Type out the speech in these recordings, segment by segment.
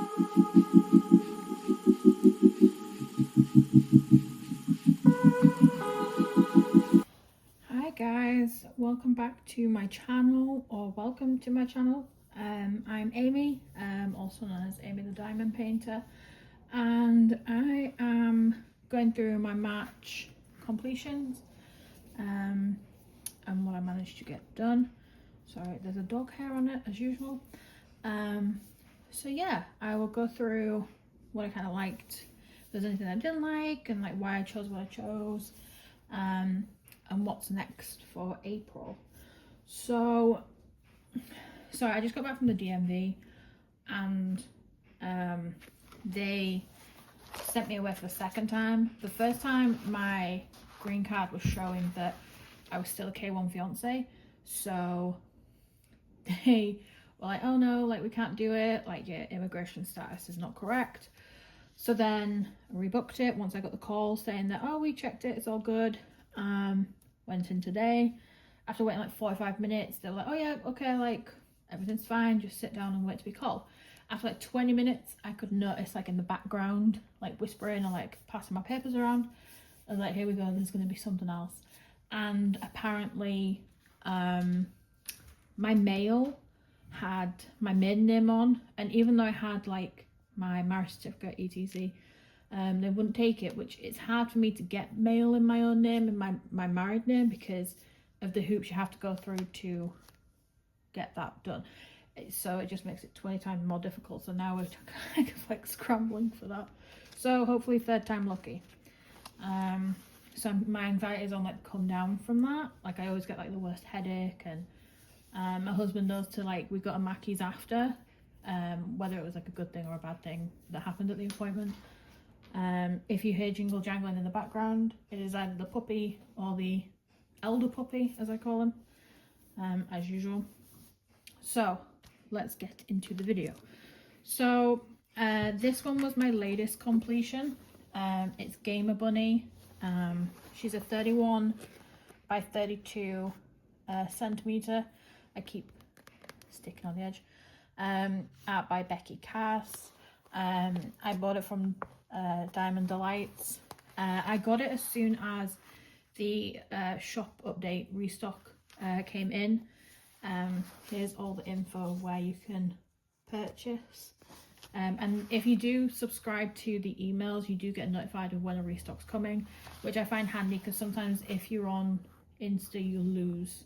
Hi guys, welcome back to my channel, or welcome to my channel. I'm Amy, also known as Amy the Diamond Painter, and I am going through my March completions and what I managed to get done. Sorry, there's a dog hair on it as usual. So yeah, I will go through what I kind of liked, if there's anything I didn't like, and like why I chose what I chose, and what's next for April. So I just got back from the DMV, and they sent me away for the second time. The first time my green card was showing that I was still a K1 fiance, so they were like, oh no, like we can't do it, like your immigration status is not correct. So then I rebooked it once I got the call saying that, oh, we checked it, it's all good. Went in today. After waiting like 45 minutes, they're like, oh yeah, okay, like everything's fine, just sit down and wait to be called. After like 20 minutes, I could notice like in the background, like whispering or like passing my papers around. I was like, here we go, there's going to be something else. And apparently my mail had my maiden name on, and even though I had like my marriage certificate, etc., they wouldn't take it, which it's hard for me to get mail in my own name and my married name because of the hoops you have to go through to get that done. So it just makes it 20 times more difficult. So now we're kind of like scrambling for that. So hopefully third time lucky. So my anxiety is on like come down from that. Like I always get like the worst headache, and my husband knows to like, we got a Mackey's after, whether it was like a good thing or a bad thing that happened at the appointment. If you hear jingle jangling in the background, it is either the puppy or the elder puppy, as I call him, as usual. So let's get into the video. So this one was my latest completion. It's Gamer Bunny. She's a 31 by 32 centimeter. I keep sticking on the edge. Art by Becky Cass. I bought it from Diamond Delights. I got it as soon as the shop update restock came in. Here's all the info where you can purchase. And if you do subscribe to the emails, you do get notified of when a restock's coming, which I find handy because sometimes if you're on Insta, you lose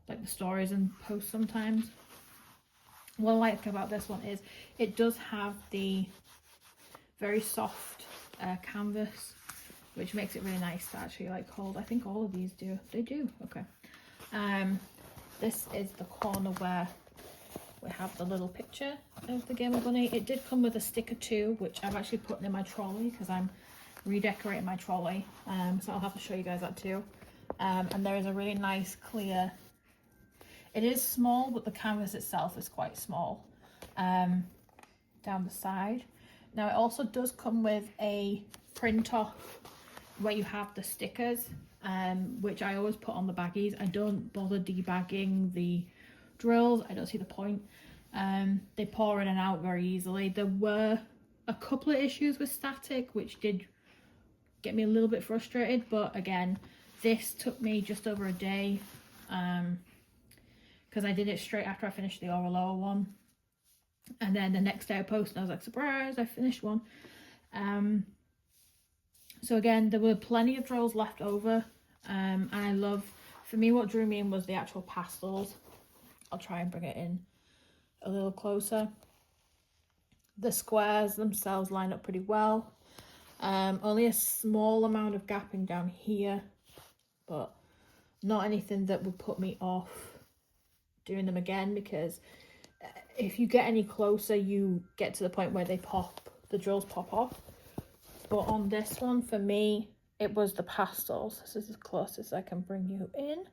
like the stories and posts sometimes. What I like about this one is it does have the very soft canvas, which makes it really nice to actually like hold. I think all of these do. They do. Okay. This is the corner where we have the little picture of the Gamer Bunny. It did come with a sticker too, which I've actually put in my trolley because I'm redecorating my trolley. So I'll have to show you guys that too. And there is a really nice clear, it is small, but the canvas itself is quite small, down the side. Now it also does come with a print off where you have the stickers, which I always put on the baggies. I don't bother debagging the drills, I don't see the point. They pour in and out very easily. There were a couple of issues with static, which did get me a little bit frustrated, but again, this took me just over a day, because I did it straight after I finished the Oraloa one, and then the next day I posted and I was like, surprise, I finished one. So again, there were plenty of drills left over, and I love, for me what drew me in was the actual pastels. I'll try and bring it in a little closer. The squares themselves line up pretty well. Only a small amount of gapping down here, but not anything that would put me off doing them again, because if you get any closer you get to the point where they pop, the drills pop off. But on this one, for me, it was the pastels. This is as close as I can bring you in.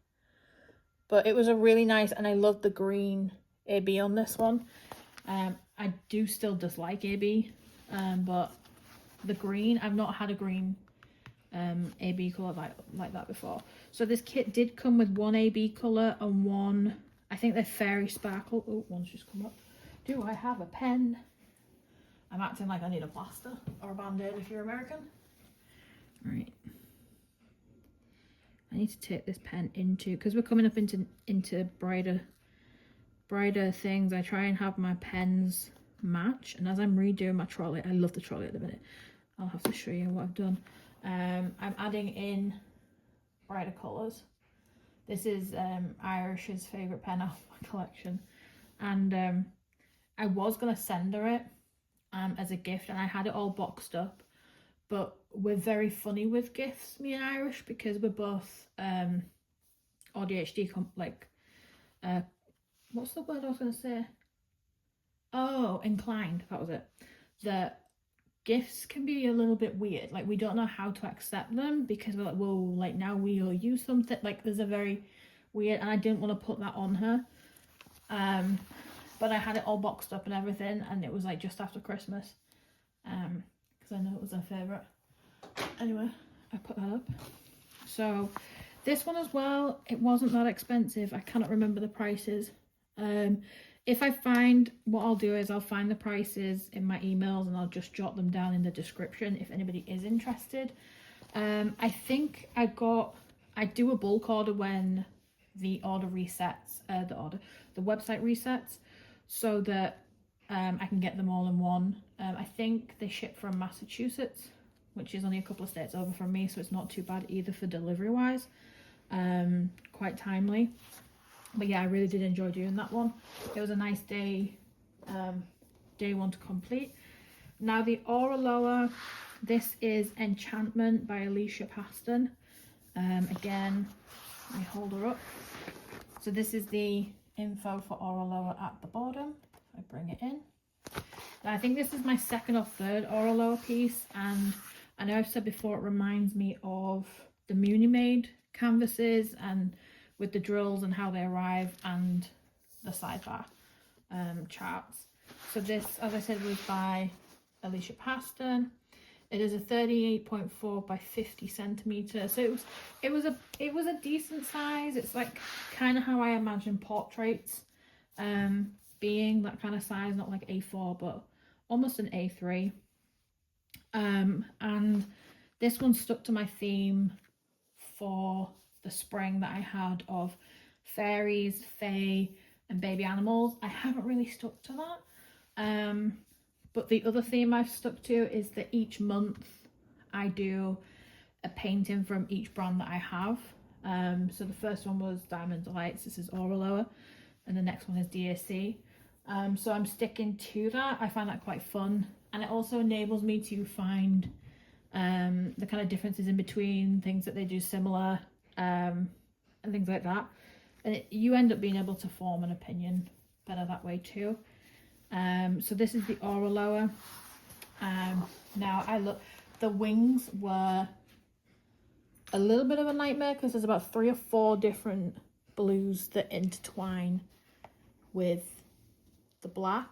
But it was a really nice, and I love the green AB on this one. I do still dislike AB, but the green, I've not had a green AB colour like that before. So this kit did come with one AB colour and one, I think they're Fairy Sparkle. Oh, one's just come up. Do I have a pen? I'm acting like I need a plaster or a band-aid if you're American. Right. I need to take this pen into, because we're coming up into brighter things, I try and have my pens match. And as I'm redoing my trolley, I love the trolley at the minute. I'll have to show you what I've done. I'm adding in brighter colours. This is Irish's favourite pen out of my collection. And I was going to send her it as a gift, and I had it all boxed up. But we're very funny with gifts, me and Irish, because we're both ADHD, what's the word I was going to say? Oh, inclined, that was it. The gifts can be a little bit weird. Like, we don't know how to accept them because we're like, whoa, like now we owe you something. Like, there's a very weird, and I didn't want to put that on her. But I had it all boxed up and everything, and it was like just after Christmas. Because I know it was her favourite. Anyway, I put that up. So this one as well, it wasn't that expensive. I cannot remember the prices. If I find, what I'll do is I'll find the prices in my emails and I'll just jot them down in the description if anybody is interested. I think I do a bulk order when the order resets, the website resets, so that I can get them all in one. I think they ship from Massachusetts, which is only a couple of states over from me, so it's not too bad either for delivery wise. Quite timely. But yeah, I really did enjoy doing that one. It was a nice day one to complete. Now the Auraloa, this is Enchantment by Alicia Paston. Again, I hold her up. So this is the info for Auraloa at the bottom. I bring it in. Now, I think this is my second or third Auraloa piece, and I know I've said before it reminds me of the Munimade canvases, and with the drills and how they arrive and the sidebar charts. So this, as I said, was by Alicia Paston. It is a 38.4 by 50 centimeters. So it was a decent size. It's like kind of how I imagine portraits being, that kind of size, not like A4 but almost an A3. And this one stuck to my theme for the spring that I had of fairies, fae and baby animals. I haven't really stuck to that. But the other theme I've stuck to is that each month I do a painting from each brand that I have. So the first one was Diamond Delights, this is Auraloa, and the next one is DAC. So I'm sticking to that. I find that quite fun, and it also enables me to find the kind of differences in between things that they do similar, and things like that. And you end up being able to form an opinion better that way too. So this is the Auraloa. Now the wings were a little bit of a nightmare because there's about 3 or 4 different blues that intertwine with the black.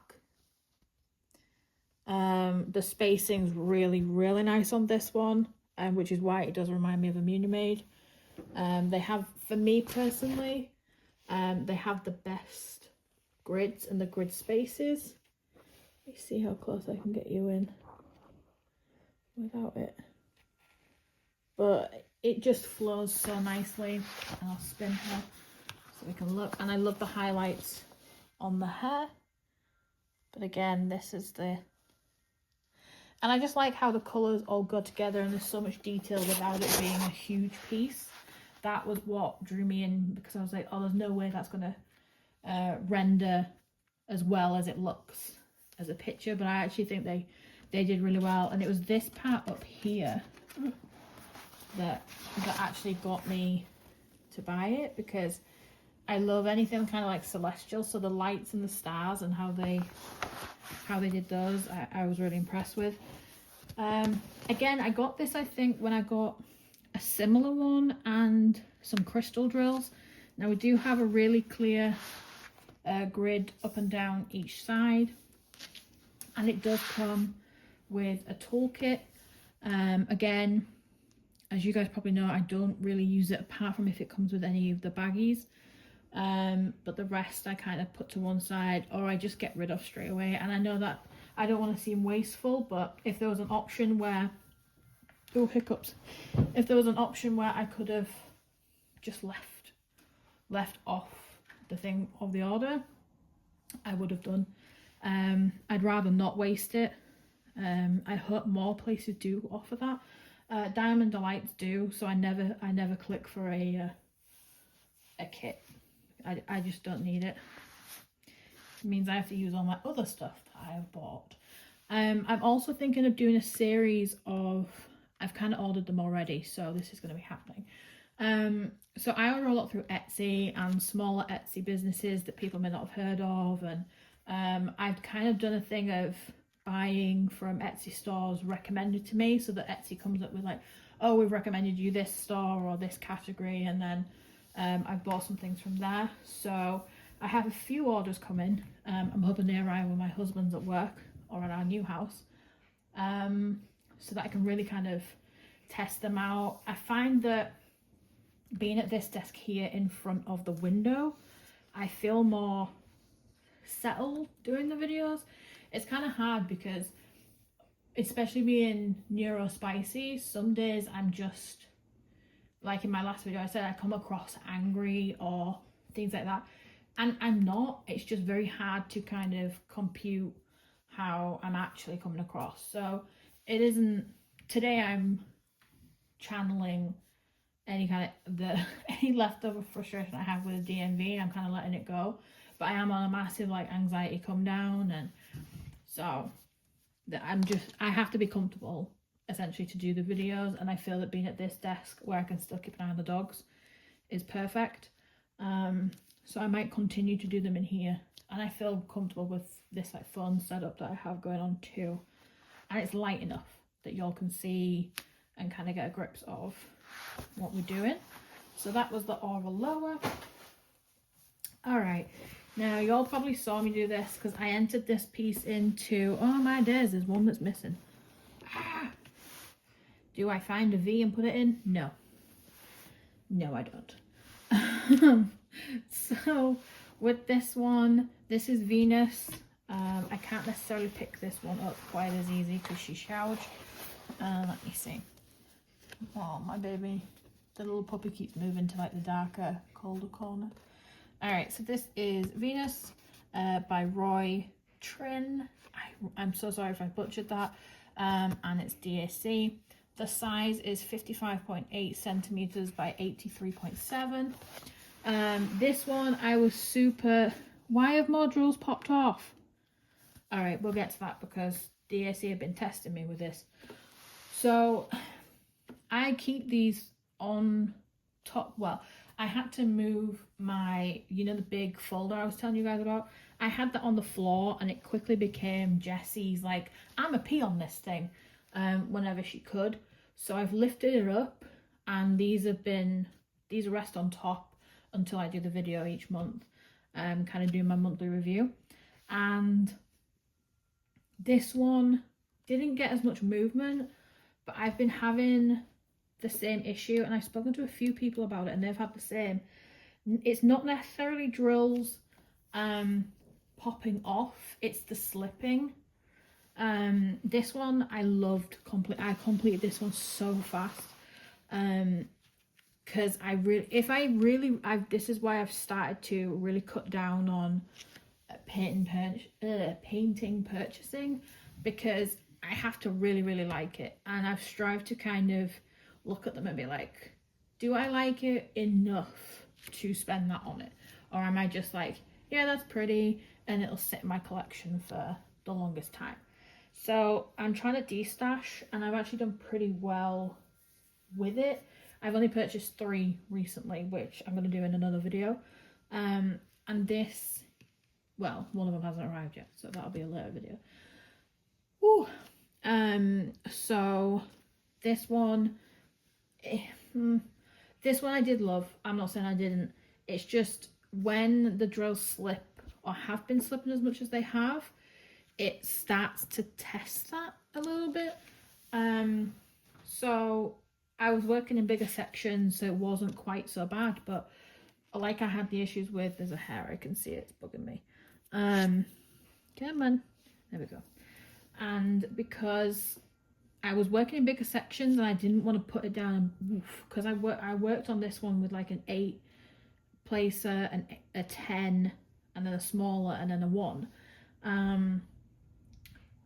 The spacing's really nice on this one, which is why it does remind me of a Munimade. They have, for me personally, they have the best grids and the grid spaces. Let me see how close I can get you in without it. But it just flows so nicely. And I'll spin her so we can look. And I love the highlights on the hair. But again, this is the... And I just like how the colours all go together and there's so much detail without it being a huge piece. That was what drew me in, because I was like, oh, there's no way that's going to render as well as it looks as a picture. But I actually think they did really well. And it was this part up here that actually got me to buy it, because I love anything kind of like celestial. So the lights and the stars and how they did those, I was really impressed with. Again, I got this, I think, when I got a similar one and some crystal drills. Now we do have a really clear grid up and down each side, and it does come with a toolkit. Again, as you guys probably know, I don't really use it apart from if it comes with any of the baggies. But the rest I kind of put to one side, or I just get rid of straight away. And I know that I don't want to seem wasteful, but if there was an option where, oh hiccups, if there was an option where I could have just left off the thing of the order, I would have done. I'd rather not waste it. I hope more places do offer that. Diamond Delights do, so I never click for a kit. I just don't need it. It means I have to use all my other stuff that I have bought. I'm also thinking of doing a series of, I've kind of ordered them already, so this is going to be happening. So I order a lot through Etsy and smaller Etsy businesses that people may not have heard of, and I've kind of done a thing of buying from Etsy stores recommended to me, so that Etsy comes up with like, oh, we've recommended you this store or this category, and then I've bought some things from there. So I have a few orders coming. I'm hoping they arrive when my husband's at work or at our new house, so that I can really kind of test them out. I find that being at this desk here in front of the window, I feel more settled doing the videos. It's kind of hard because, especially being neurospicy, some days I'm just, like in my last video I said, I come across angry or things like that, and I'm not. It's just very hard to kind of compute how I'm actually coming across. So it isn't, today I'm channeling any kind of any leftover frustration I have with the DMV. I'm kind of letting it go, but I am on a massive like anxiety come down, and so I have to be comfortable essentially to do the videos, and I feel that being at this desk where I can still keep an eye on the dogs is perfect. So I might continue to do them in here, and I feel comfortable with this like phone setup that I have going on too, and it's light enough that y'all can see and kind of get a grips of what we're doing. So that was the Aura Lower. All right, now y'all probably saw me do this because I entered this piece into, oh my days, there's one that's missing. Do I find a V and put it in? No, I don't. So with this one, this is Venus. I can't necessarily pick this one up quite as easy because she's showered. Let me see. Oh, my baby, the little puppy keeps moving to like the darker, colder corner. All right, so this is Venus by Roy Trin. I'm so sorry if I butchered that. And it's DAC. The size is 55.8 centimeters by 83.7. This one I was super, why have modules popped off? All right, we'll get to that because DAC have been testing me with this. So I keep these on top. Well, I had to move my, you know, the big folder I was telling you guys about. I had that on the floor, and it quickly became Jessie's like, I'm a pee on this thing, whenever she could. So I've lifted it up, and these rest on top until I do the video each month, kind of doing my monthly review. And this one didn't get as much movement, but I've been having the same issue, and I've spoken to a few people about it, and they've had the same. It's not necessarily drills popping off, it's the slipping. This one I loved. I completed this one so fast, because this is why I've started to really cut down on painting purchasing, because I have to really like it, and I've strived to kind of look at them and be like, do I like it enough to spend that on it, or am I just like, yeah, that's pretty, and it'll sit in my collection for the longest time. So I'm trying to destash, and I've actually done pretty well with it. I've only purchased 3 recently, which I'm going to do in another video. And this, well, one of them hasn't arrived yet, so that'll be a later video. Ooh. So this one I did love. I'm not saying I didn't. It's just when the drills slip or have been slipping as much as they have, it starts to test that a little bit. So I was working in bigger sections, so it wasn't quite so bad, but like I had the issues with, there's a hair, I can see it, it's bugging me. Come on, there we go. and because I was working in bigger sections and I didn't want to put it down because I worked on this one with like an 8 placer and a 10 and then a smaller and then a 1,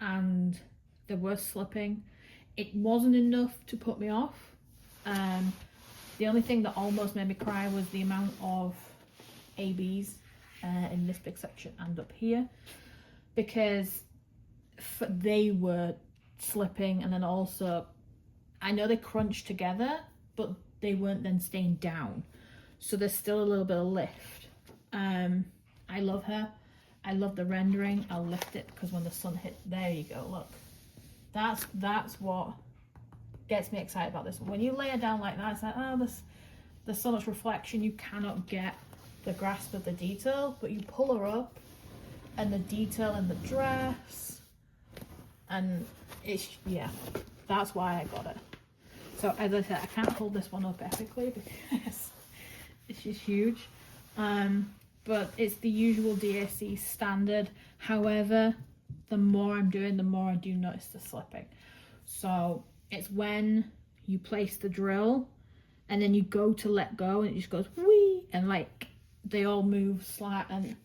and they were slipping. It wasn't enough to put me off. The only thing that almost made me cry was the amount of ABs in this big section and up here, because they were slipping, and then also I know they crunched together but they weren't then staying down, so there's still a little bit of lift. I love her. I love the rendering. I'll lift it because when the sun hit, there you go, look, that's what gets me excited about this one. When you lay her down like that, it's like, oh, there's so much reflection, you cannot get the grasp of the detail, but you pull her up and the detail in the dress, and it's, yeah, that's why I got it. So as I said, I can't hold this one up epically because it's just huge, but it's the usual DAC standard. However, the more I'm doing, the more I do notice the slipping. So it's when you place the drill and then you go to let go and it just goes whee, and like they all move slight. And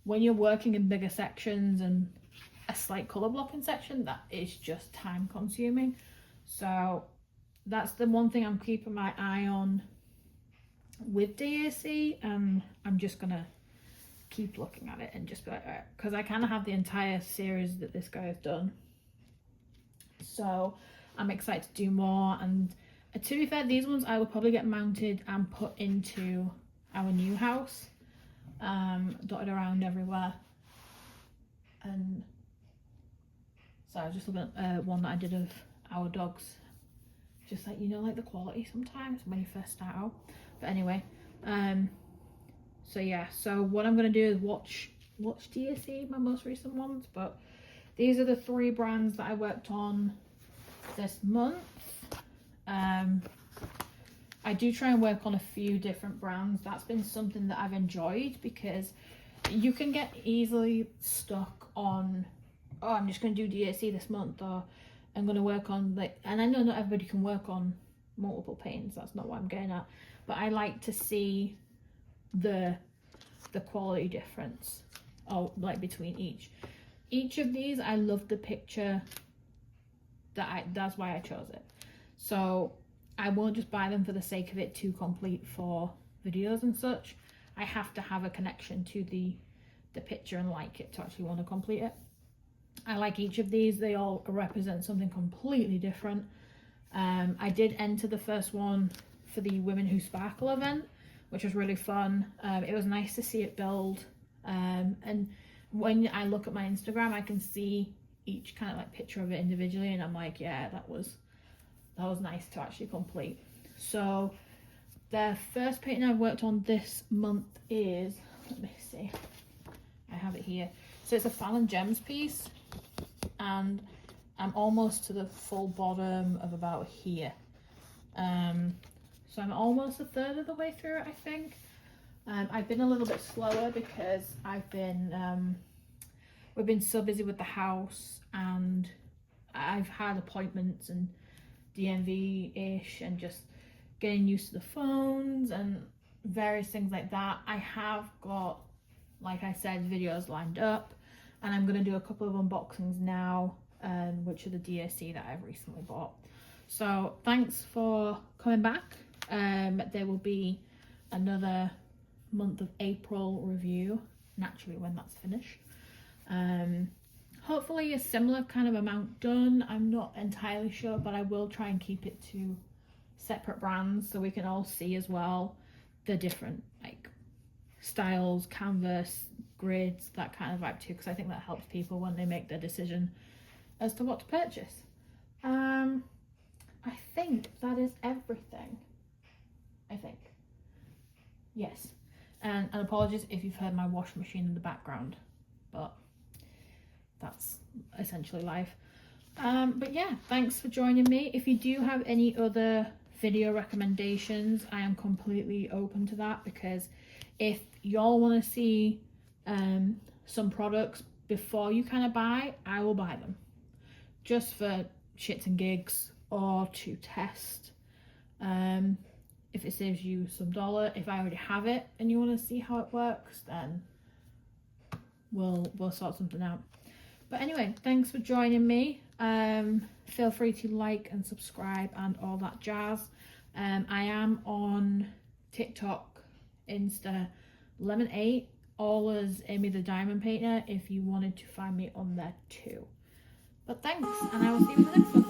when you're working in bigger sections and a slight color blocking section, that is just time consuming. So that's the one thing I'm keeping my eye on with DAC, and I'm just gonna keep looking at it and just be like, alright, because I kind of have the entire series that this guy has done, so I'm excited to do more. And to be fair, these ones I will probably get mounted and put into our new house, dotted around everywhere. And so I was just looking at one that I did of our dogs, just like, you know, like the quality sometimes when you first start out. But anyway, so yeah, so what I'm gonna do is watch DAC, my most recent ones, but these are the 3 brands that I worked on this month. I do try and work on a few different brands. That's been something that I've enjoyed, because you can get easily stuck on, oh, I'm just going to do DAC this month, or I'm going to work on, like, and I know not everybody can work on multiple paints, that's not what I'm getting at, but I like to see the quality difference, oh, like between each of these. I love the picture that's why I chose it. So I won't just buy them for the sake of it to complete for videos and such. I have to have a connection to the picture and like it to actually want to complete it. I like each of these. They all represent something completely different. I did enter the first one for the Women Who Sparkle event, which was really fun. It was nice to see it build, and when I look at my Instagram, I can see each kind of like picture of it individually, and I'm like, yeah, that was nice to actually complete. So the first painting I've worked on this month is, let me see, I have it here. So it's a Fallon Gems piece, and I'm almost to the full bottom of about here. So I'm almost a third of the way through it, I think. I've been a little bit slower because we've been so busy with the house, and I've had appointments and DMV-ish, and just getting used to the phones and various things like that. I have got, like I said, videos lined up, and I'm going to do a couple of unboxings now, which are the DAC that I've recently bought. So thanks for coming back. There will be another month of April review, naturally, when that's finished. Hopefully a similar kind of amount done. I'm not entirely sure, but I will try and keep it to separate brands so we can all see as well the different like styles, canvas, grids, that kind of vibe too, because I think that helps people when they make their decision as to what to purchase. I think that is everything. I think. Yes. And apologies if you've heard my washing machine in the background, but that's essentially life. But yeah, thanks for joining me. If you do have any other video recommendations, I am completely open to that, because if y'all want to see some products before you kind of buy, I will buy them. just for shits and gigs, or to test. If it saves you some dollar. If I already have it and you want to see how it works, then we'll sort something out. But anyway, thanks for joining me. Feel free to like and subscribe and all that jazz. I am on TikTok, Insta, Lemon8, all as Amy the Diamond Painter, if you wanted to find me on there too. But thanks, and I will see you in the next one.